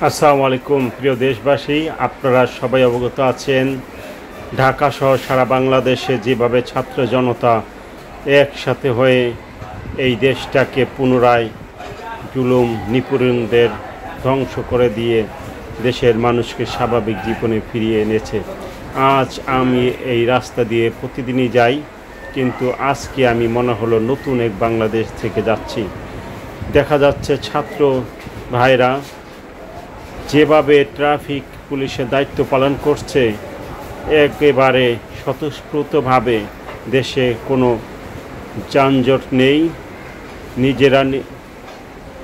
আসসালামু আলাইকুম প্রিয় দেশবাসী, আপনারা সবাই অবগত আছেন ঢাকা সহ সারা বাংলাদেশে যেভাবে ছাত্র জনতা একসাথে হয়ে এই দেশটাকে পুনরায় জুলুম নিপীড়নদের ধ্বংস করে দিয়ে দেশের মানুষকে স্বাভাবিক জীবনে ফিরিয়ে এনেছে। আজ আমি এই রাস্তা দিয়ে প্রতিদিনই যাই, কিন্তু আজকে আমি মনে হলো নতুন এক বাংলাদেশ থেকে যাচ্ছি। দেখা যাচ্ছে ছাত্র ভাইরা যেভাবে ট্রাফিক পুলিশের দায়িত্ব পালন করছে, একেবারে স্বতঃস্ফূর্তভাবে দেশে কোনো যানজট নেই।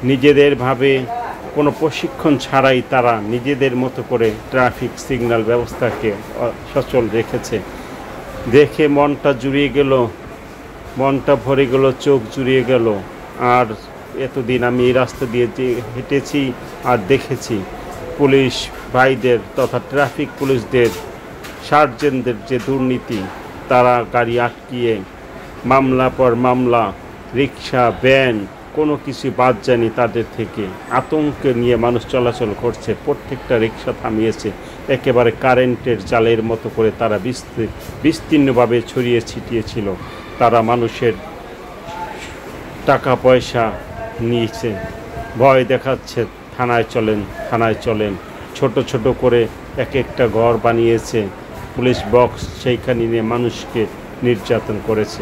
নিজেদেরভাবে কোনো প্রশিক্ষণ ছাড়াই তারা নিজেদের মতো করে ট্রাফিক সিগন্যাল ব্যবস্থাকে সচল রেখেছে। দেখে মনটা জুড়িয়ে গেল, মনটা ভরে গেল, চোখ জুড়িয়ে গেল। আর এতদিন আমি এই রাস্তা দিয়ে যে হেঁটেছি আর দেখেছি পুলিশ ভাইদের তথা ট্রাফিক পুলিশদের সার্জেন্টদের যে দুর্নীতি, তারা গাড়ি আটকিয়ে মামলা পর মামলা, রিক্সা ভ্যান কোনো কিছু বাদ যায়নি। তাদের থেকে আতঙ্কে নিয়ে মানুষ চলাচল করছে। প্রত্যেকটা রিক্সা থামিয়েছে, একেবারে কারেন্টের জালের মতো করে তারা বিস্তীর্ণভাবে ছড়িয়ে ছিটিয়েছিল। তারা মানুষের টাকা পয়সা নিয়েছে, ভয় দেখাচ্ছে, থানায় চলেন, থানায় চলেন। ছোট ছোট করে এক একটা ঘর বানিয়েছে, পুলিশ বক্স, সেইখানে নিয়ে মানুষকে নির্যাতন করেছে।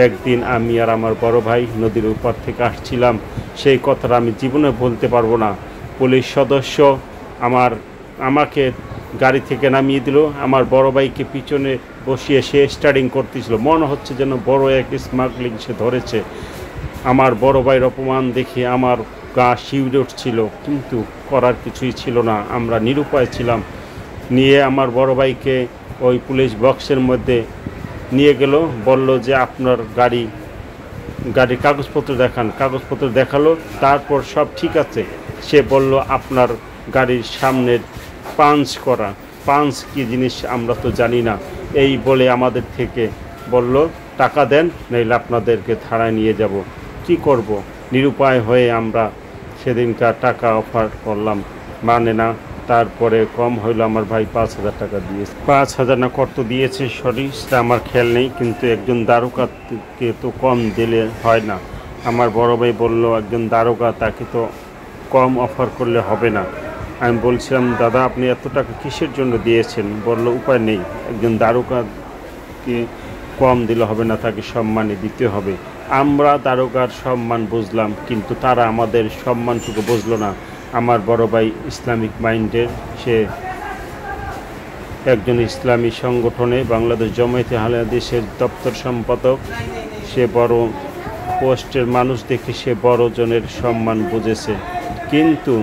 একদিন আমি আর আমার বড় ভাই নদীর উপর থেকে আসছিলাম, সেই কথাটা আমি জীবনে বলতে পারবো না। পুলিশ সদস্য আমাকে গাড়ি থেকে নামিয়ে দিল, আমার বড় ভাইকে পিছনে বসিয়ে সে স্টার্টিং করতেছিল। মনে হচ্ছে যেন বড় এক স্মাগলিং সে ধরেছে। আমার বড় ভাইয়ের অপমান দেখে আমার গা শিউরে উঠছিল, কিন্তু করার কিছুই ছিল না। আমরা নিরুপায় ছিলাম। নিয়ে আমার বড় ভাইকে ওই পুলিশ বক্সের মধ্যে নিয়ে গেল, বলল যে আপনার গাড়ির কাগজপত্র দেখান। কাগজপত্র দেখালো, তারপর সব ঠিক আছে। সে বলল আপনার গাড়ির সামনের পাঞ্চ কী জিনিস আমরা তো জানি না। এই বলে আমাদের থেকে বলল টাকা দেন, নইলে আপনাদেরকে থানায় নিয়ে যাব। কি করব? নিরুপায় হয়ে আমরা সেদিনকার টাকা অফার করলাম, মানে না। তারপরে কম হইলো, আমার ভাই 5,000 টাকা দিয়েছে। 5,000 না কত দিয়েছে সরি, সেটা আমার খেয়াল নেই, কিন্তু একজন দারোগাকে তো কম দিলে হয় না। আমার বড় ভাই বলল একজন দারোগা, তাকে তো কম অফার করলে হবে না। আমি বলছিলাম দাদা আপনি এত টাকা কিসের জন্য দিয়েছেন? বলল উপায় নেই, একজন দারোগাকে কম দিলে হবে না, তাকে সম্মানে দিতে হবে। আমরা দারোগার সম্মান বুঝলাম, কিন্তু তারা আমাদের সম্মানটুকু বুঝলো না। আমার বড় ভাই ইসলামিক মাইন্ডের, সে একজন ইসলামী সংগঠনে বাংলাদেশ জামায়াতে আহলে হাদিসের দপ্তর সম্পাদক। সে বড় পোস্টের মানুষ দেখে সে বড় জনের সম্মান বুঝেছে, কিন্তু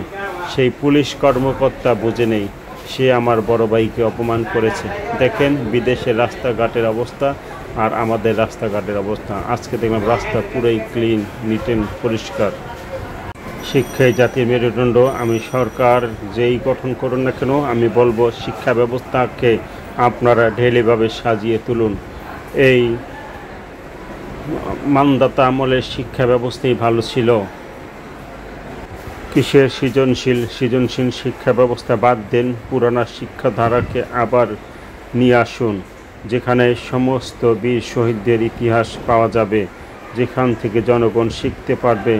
সেই পুলিশ কর্মকর্তা বুঝে নেই। সে আমার বড় ভাইকে অপমান করেছে। দেখেন বিদেশের রাস্তাঘাটের অবস্থা আর আমাদের রাস্তাঘাটের অবস্থা। আজকে দেখলাম রাস্তা পুরোই ক্লিন, নিট অ্যান্ড পরিষ্কার। শিক্ষাই জাতির মেরুদণ্ড। আমি সরকার যেই গঠন করুন না কেন, আমি বলবো শিক্ষা ব্যবস্থাকে আপনারা ঢেলেভাবে সাজিয়ে তুলুন। এই মানদাতা আমলের শিক্ষা ব্যবস্থাই ভালো ছিল। কিসের সৃজনশীল শিক্ষা ব্যবস্থা বাদ দেন, পুরানা শিক্ষাধারাকে আবার নিয়ে আসুন, যেখানে সমস্ত বীর শহীদদের ইতিহাস পাওয়া যাবে, যেখান থেকে জনগণ শিখতে পারবে